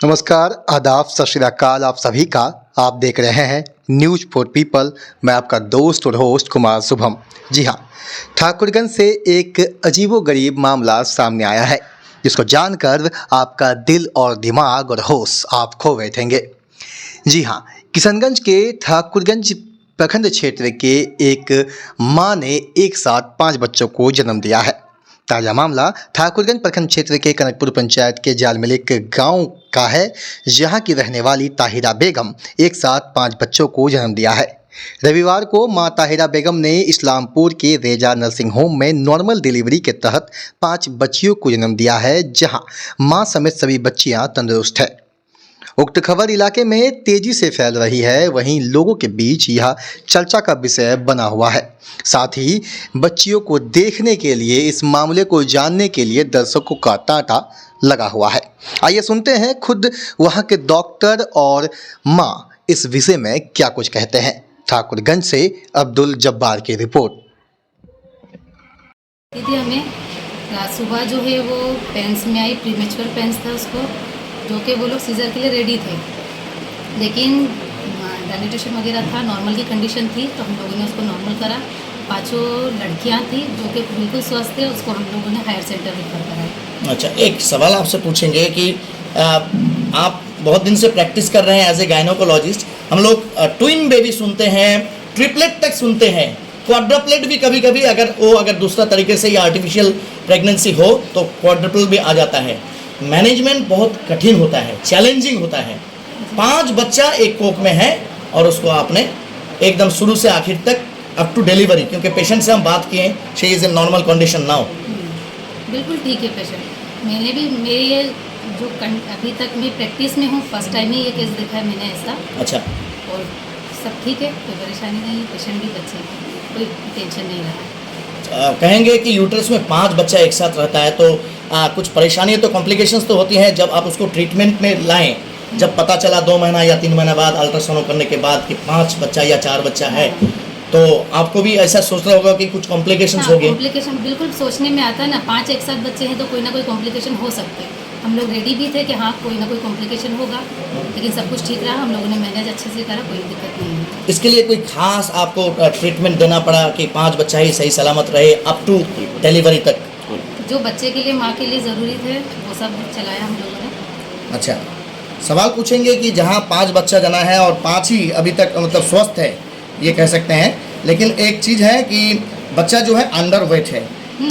नमस्कार, आदाब, सत श्री अकाल आप सभी का। आप देख रहे हैं न्यूज फॉर पीपल। मैं आपका दोस्त और होस्ट कुमार शुभम। जी हाँ, ठाकुरगंज से एक अजीबोगरीब मामला सामने आया है जिसको जानकर आपका दिल और दिमाग और होश आप खो बैठेंगे। जी हाँ, किशनगंज के ठाकुरगंज प्रखंड क्षेत्र के एक मां ने एक साथ 5 बच्चों को जन्म दिया है। ताज़ा मामला ठाकुरगंज प्रखंड क्षेत्र के कनकपुर पंचायत के जालमिलिक गांव का है, जहां की रहने वाली ताहिरा बेगम एक साथ 5 बच्चों को जन्म दिया है। रविवार को मां ताहिरा बेगम ने इस्लामपुर के रेजा नर्सिंग होम में नॉर्मल डिलीवरी के तहत 5 बच्चियों को जन्म दिया है, जहां मां समेत सभी बच्चियां तंदुरुस्त है। उक्त खबर इलाके में तेजी से फैल रही है, वहीं लोगों के बीच यह चर्चा का विषय बना हुआ है। साथ ही बच्चियों को देखने के लिए, इस मामले को जानने के लिए दर्शकों का तांता लगा हुआ है। आइए सुनते हैं खुद वहां के डॉक्टर और मां इस विषय में क्या कुछ कहते हैं। ठाकुरगंज से अब्दुल जब्बार की रिपोर्ट। दीदी हमें सुबह जो है वो पेंस में आई, प्रीमेच्योर पेंस था उसको, जो कि वो लोग सीजर के लिए रेडी थे, लेकिन डायलिटेशन वगैरह था, नॉर्मल की कंडीशन थी, तो हम लोगों ने उसको नॉर्मल करा। 5 लड़कियां थी जो कि बिल्कुल स्वस्थ थे, उसको हम लोगों ने हायर सेंटर रेफर कराया। अच्छा, एक सवाल आपसे पूछेंगे कि आप बहुत दिन से प्रैक्टिस कर रहे हैं एज ए गायनोकोलॉजिस्ट। हम लोग ट्विन बेबी सुनते हैं, ट्रिपलेट तक सुनते हैं, क्वाड्रपलेट भी कभी कभी अगर दूसरा तरीके से या आर्टिफिशियल प्रेगनेंसी हो तो क्वाड्रपल भी आ जाता है। मैनेजमेंट बहुत कठिन होता है, चैलेंजिंग होता है। 5 बच्चा एक कोख में है और उसको आपने एकदम शुरू से आखिर तक अप टू डिलीवरी, क्योंकि पेशेंट से हम बात किए, she is in normal condition now. बिल्कुल ठीक है पेशेंट। मैंने भी मेरी ये जो अभी तक मैं प्रैक्टिस में हूँ, फर्स्ट टाइम ही ये केस देखा है मैंने ऐसा। अच्छा, और सब ठीक है, कोई परेशानी नहीं, पेशेंट भी बच्चे, कोई टेंशन नहीं रहा। कहेंगे कि यूट्रस में 5 बच्चा एक साथ रहता है तो कुछ परेशानियाँ तो कॉम्प्लिकेशंस तो होती हैं जब आप उसको ट्रीटमेंट में लाएं। जब पता चला 2 महीना या 3 महीना बाद अल्ट्रासाउंड करने के बाद कि 5 बच्चा या 4 बच्चा है, तो आपको भी ऐसा सोचना होगा कि कुछ कॉम्प्लिकेशंस हो गए। कॉम्प्लिकेशन बिल्कुल सोचने में आता है ना, 5 एक साथ बच्चे हैं तो कोई ना कोई कॉम्प्लिकेशन हो सकते हैं। हम लोग रेडी भी थे कि हाँ कोई ना कोई कॉम्प्लिकेशन होगा, लेकिन सब कुछ ठीक रहा, हम लोगों ने मैनेज अच्छे से करा, कोई दिक्कत नहीं है। इसके लिए कोई खास आपको ट्रीटमेंट देना पड़ा कि 5 बच्चा ही सही सलामत रहे अप टू डिलीवरी तक? जो बच्चे के लिए, माँ के लिए ज़रूरी थे, वो सब चलाया हम लोगों ने। अच्छा, सवाल पूछेंगे कि जहाँ 5 बच्चा जना है और 5 ही अभी तक मतलब स्वस्थ है, ये कह सकते हैं, लेकिन एक चीज़ है कि बच्चा जो है अंडर वेट है।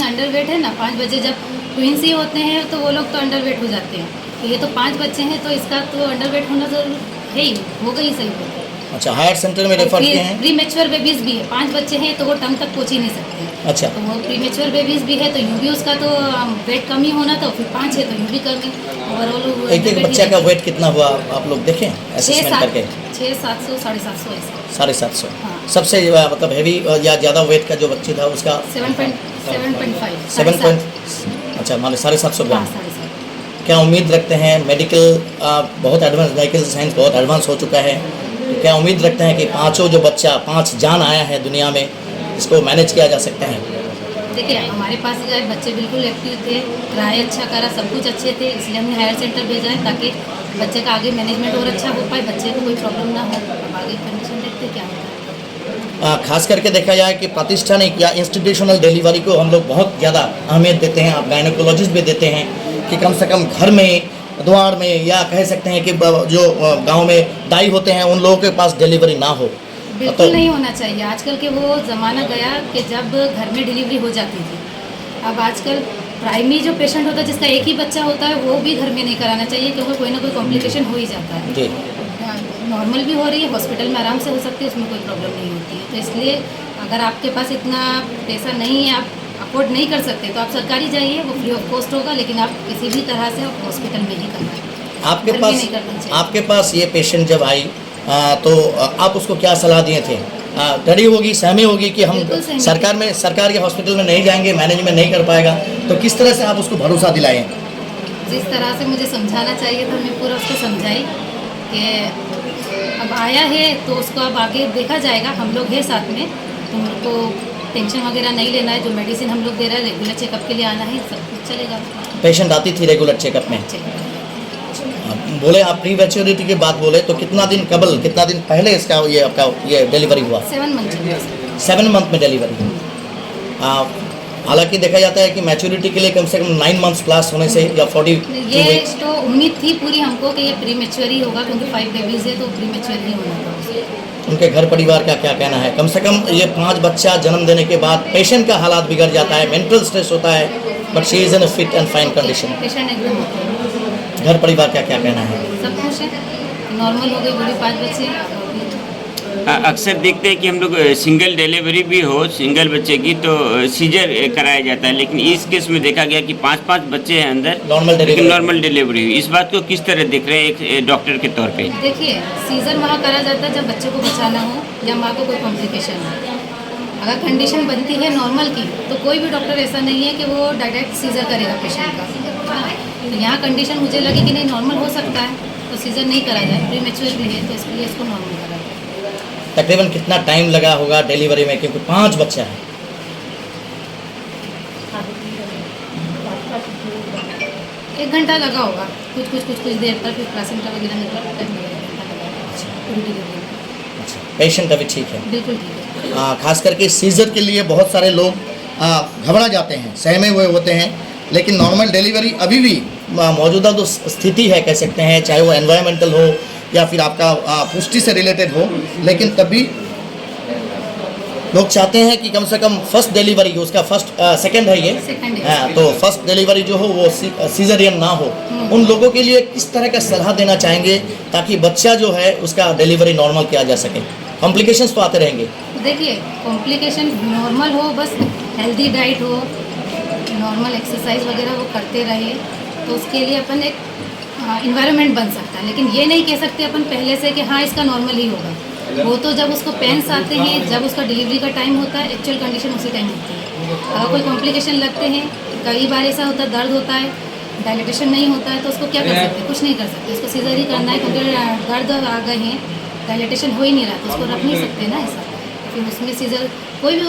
अंडर वेट है ना, 5 बच्चे जब ट्विंस ही होते हैं तो वो लोग तो अंडर वेट हो जाते हैं, तो ये तो 5 बच्चे हैं तो इसका तो अंडर वेट होना जरूर है ही, होगा ही सही होगा। अच्छा, हायर सेंटर में रेफर किए हैं? प्रीमेच्योर बेबीज भी है, 5 बच्चे हैं तो वो टंग तक पहुँच ही नहीं सकते। अच्छा, तो वो प्रीमेच्योर बेबीज भी है तो यूं भी उसका तो वेट कम ही होना था, फिर 5 है तो यूं भी कम है। ओवरऑल एक बच्चे का वेट कितना हुआ आप लोग देखें असेसमेंट करके? 600-700, 750 ऐसा। 750। हाँ। सबसे मतलब हैवी या ज़्यादा वेट का जो बच्चे था उसका 7.5। 7. अच्छा, मान लो 750 ग्राम। 7.5। क्या उम्मीद रखते हैं? मेडिकल बहुत एडवांस, मेडिकल साइंस बहुत एडवांस हो चुका है, तो क्या उम्मीद रखते हैं कि 5 जो बच्चा 5 जान आया है दुनिया में, इसको मैनेज किया जा सकता है? देखिए, हमारे पास जो बच्चे बिल्कुल एक्टिव थे, ट्राई अच्छा करा, सब कुछ अच्छे थे, इसलिए हमने हायर सेंटर भेजा है ताकि बच्चे का आगे मैनेजमेंट और अच्छा हो पाए, बच्चे को कोई प्रॉब्लम ना हो। अब आगे कंडीशन देखते क्या होता है। खास करके देखा जाए कि प्रातिष्ठानिक या इंस्टीट्यूशनल डिलीवरी को हम लोग बहुत ज़्यादा अहमियत देते हैं, आप गायनोकोलॉजिस्ट भी देते हैं कि कम से कम घर में, द्वार में, या कह सकते हैं कि जो गांव में दाई होते हैं उन लोगों के पास डिलीवरी ना हो। बिल्कुल तो नहीं होना चाहिए। आजकल के वो ज़माना गया कि जब घर में डिलीवरी हो जाती थी। अब आजकल प्राइमरी जो पेशेंट होता है जिसका एक ही बच्चा होता है, वो भी घर में नहीं कराना चाहिए, क्योंकि कोई ना कोई कॉम्प्लिकेशन हो ही जाता है। जी, नॉर्मल भी हो रही है, हॉस्पिटल में आराम से हो सकती है, उसमें कोई प्रॉब्लम नहीं होती है। तो इसलिए अगर आपके पास इतना पैसा नहीं है, आप अफोर्ड नहीं कर सकते, तो आप सरकारी जाइए, वो फ्री ऑफ कॉस्ट होगा, लेकिन आप किसी भी तरह से हॉस्पिटल में ही करवाएं। आपके पास ये पेशेंट जब आई तो आप उसको क्या सलाह दिए थे? डरी होगी, सहमी होगी कि हम सरकार के हॉस्पिटल में नहीं जाएंगे, मैनेजमेंट नहीं कर पाएगा, तो किस तरह से आप उसको भरोसा दिलाएं? जिस तरह से मुझे समझाना चाहिए था, मैं पूरा उसको समझाई कि अब आया है तो उसको अब आगे देखा जाएगा, हम लोग हैं साथ में, तो मेरे को टेंशन वगैरह नहीं लेना है, जो मेडिसिन हम लोग दे रहे हैं, रेगुलर चेकअप के लिए आना है, सब कुछ चलेगा। पेशेंट आती थी रेगुलर चेकअप में? बोले आप प्री मैच्योरिटी की बात बोले तो कितना दिन पहले इसका ये आपका ये डिलीवरी हुआ? 7 मंथ 7 मंथ में डिलीवरी हुई। हालांकि देखा जाता है कि मैच्योरिटी के लिए कम से कम 9 मंथ्स प्लस होने से या 42 ये वीक्स। तो उम्मीद थी पूरी हमको कि ये प्री मैच्योर ही होगा, क्योंकि 5 बेबीज है तो प्री मैच्योर ही होना था उसको। उनके घर परिवार का क्या कहना है? कम से कम ये 5 बच्चा जन्म देने के बाद पेशेंट का हालात बिगड़ जाता है, मेंटल स्ट्रेस होता है, but she is in a fit and fine condition. Patient एकदम ओके है। घर परिवार का क्या कहना है? सब खुश है, नॉर्मल हो गई, पूरी 5 बच्चे हैं। अक्सर देखते हैं कि हम लोग सिंगल डिलीवरी भी हो सिंगल बच्चे की तो सीजर कराया जाता है, लेकिन इस केस में देखा गया कि 5 बच्चे हैं अंदर, नॉर्मल लेकिन डिलीवरी। नॉर्मल डिलीवरी हुई। इस बात को किस तरह देख रहे हैं एक डॉक्टर के तौर पे? देखिए, सीजर वहाँ करा जाता है जब बच्चे को बचाना हो या माँ को कोई कॉम्प्लिकेशन हो। अगर कंडीशन बनती है नॉर्मल की तो कोई भी डॉक्टर ऐसा नहीं है कि वो डायरेक्ट सीजर करेगा पेशेंट का। तो यहाँ कंडीशन मुझे लगी कि नहीं नॉर्मल हो सकता है तो सीजर नहीं करा जाए, प्री मैच्योर भी है तो इसके लिए इसको नॉर्मल करा जाए। तकरीबन कितना टाइम लगा होगा डिलीवरी में, क्योंकि 5 बच्चा है? 1 घंटा लगा होगा, कुछ देर तक, फिर प्लासेंटा वगैरह निकला टाइम लगेगा, 1 घंटा लगा पूरी डिलीवरी में। अच्छा, पेशेंट अभी ठीक है? बिल्कुल ठीक है। खास करके सीजर के लिए बहुत सारे लोग घबरा जाते हैं, सहमे हुए होते हैं, लेकिन नॉर्मल डिलीवरी अभी भी मौजूदा जो स्थिति है कह सकते हैं, चाहे वो एनवायरमेंटल हो या फिर आपका पुष्टि से रिलेटेड हो, लेकिन तब भी लोग चाहते हैं कि कम से कम फर्स्ट डिलीवरी, उसका सेकंड है ये, Second है। हाँ, तो फर्स्ट डिलीवरी जो हो वो सीजरियन ना हो। उन लोगों के लिए किस तरह का सलाह देना चाहेंगे ताकि बच्चा जो है उसका डिलीवरी नॉर्मल किया जा सके? कॉम्प्लिकेशंस तो आते रहेंगे। देखिए, कॉम्प्लिकेशन नॉर्मल हो, बस हेल्दी डाइट हो, नॉर्मल एक्सरसाइज वगैरह वो करते रहे तो उसके लिए अपन एक इन्वायरमेंट बन सकता है। लेकिन ये नहीं कह सकते अपन पहले से कि हाँ इसका नॉर्मल ही होगा। वो तो जब उसको पेन्स आते हैं, जब उसका डिलीवरी का टाइम होता है, एक्चुअल कंडीशन उसी टाइम होती है। अगर कोई कॉम्प्लिकेशन लगते हैं, कई बार ऐसा होता है दर्द होता है, डायलिटेशन नहीं होता है, तो उसको क्या कर सकते हैं? कुछ नहीं कर सकते, उसको सीजर ही करना है, क्योंकि दर्द आ गए हैं, डायलिटेशन हो ही नहीं रहा, तो उसको रख नहीं सकते ना ऐसा। फिर उसमें सीजर कोई भी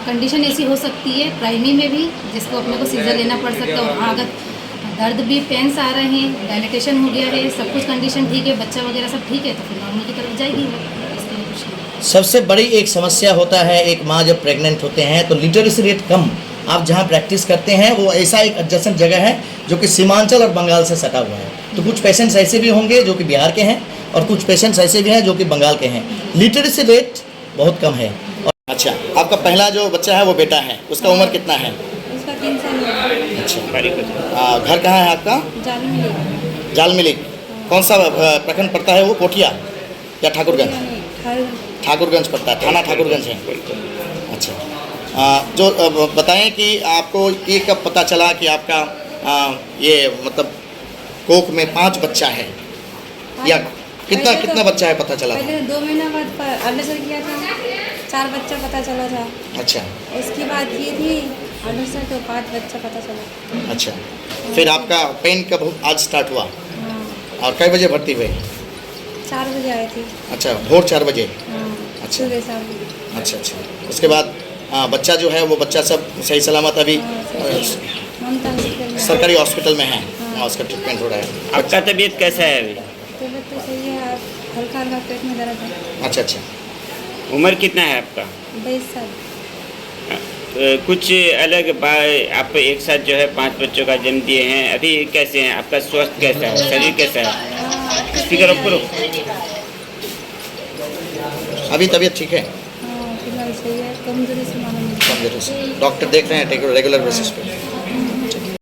कंडीशन ऐसी हो सकती है प्राइमी में भी जिसको अपने को सीजर लेना पड़ सकता है। और हाँ, अगर दर्द भी, पेन्स आ रहे हैं, डायलिटेशन हो गया है, सब कुछ कंडीशन ठीक है, बच्चा वगैरह सब ठीक है, तो फिर नॉर्मल की तरफ जाएगी वो। इसलिए कुछ नहीं। सबसे बड़ी एक समस्या होता है, एक माँ जब प्रेग्नेंट होते हैं तो लिटरेसी रेट कम। आप जहाँ प्रैक्टिस करते हैं वो ऐसा एक एडजेसेंट जगह है जो कि सीमांचल और बंगाल से सटा हुआ है, तो कुछ पेशेंट्स ऐसे भी होंगे जो कि बिहार के हैं और कुछ पेशेंट्स ऐसे भी हैं जो कि बंगाल के हैं। लिटरेसी रेट बहुत कम है। अच्छा, आपका पहला जो बच्चा है वो बेटा है, उसका उम्र कितना है? उसका 3 साल हुआ। अच्छा, घर कहाँ है आपका? जालमिली। कौन सा प्रखंड पड़ता है वो? कोठिया या ठाकुरगंज? ठाकुरगंज पड़ता है, थाना ठाकुरगंज है। अच्छा, जो बताएं कि आपको ये कब पता चला कि आपका ये मतलब कोख में 5 बच्चा है, या कितना बच्चा है पता चला था? पहले 2 महीना बाद अल्ट्रासाउंड किया था, 4 बच्चा पता चला था। अच्छा इसके बाद की थी अल्ट्रासाउंड तो 5 बच्चा पता चला। अच्छा, फिर आपका पेन कब आज स्टार्ट हुआ हाँ, और कई बजे भर्ती हुए? 4 बजे आई थी। अच्छा, भोर 4 बजे। हाँ, अच्छा। सुबह शाम। अच्छा, उसके बाद बच्चा जो है वो बच्चा सब सही सलामत अभी ममता हॉस्पिटल में। सरकारी हॉस्पिटल में है, वहाँ उसका ट्रीटमेंट हो रहा है। आपका तबीयत कैसा है अभी? तबीयत तो सही है, हल्का हल्का पेट में दर्द है। अच्छा, उम्र कितना है आपका? 22 साल। कुछ अलग आप एक साथ जो है 5 बच्चों का जन्म दिए हैं, अभी कैसे हैं? आपका स्वास्थ्य कैसा है, शरीर कैसा है? स्पीकर ऑफ करो। अभी तबीयत ठीक है? हाँ, फिलहाल सही है, कमजोरी से मालूम नहीं। डॉक्टर देख रहे हैं रेगुलर बेसिस पे?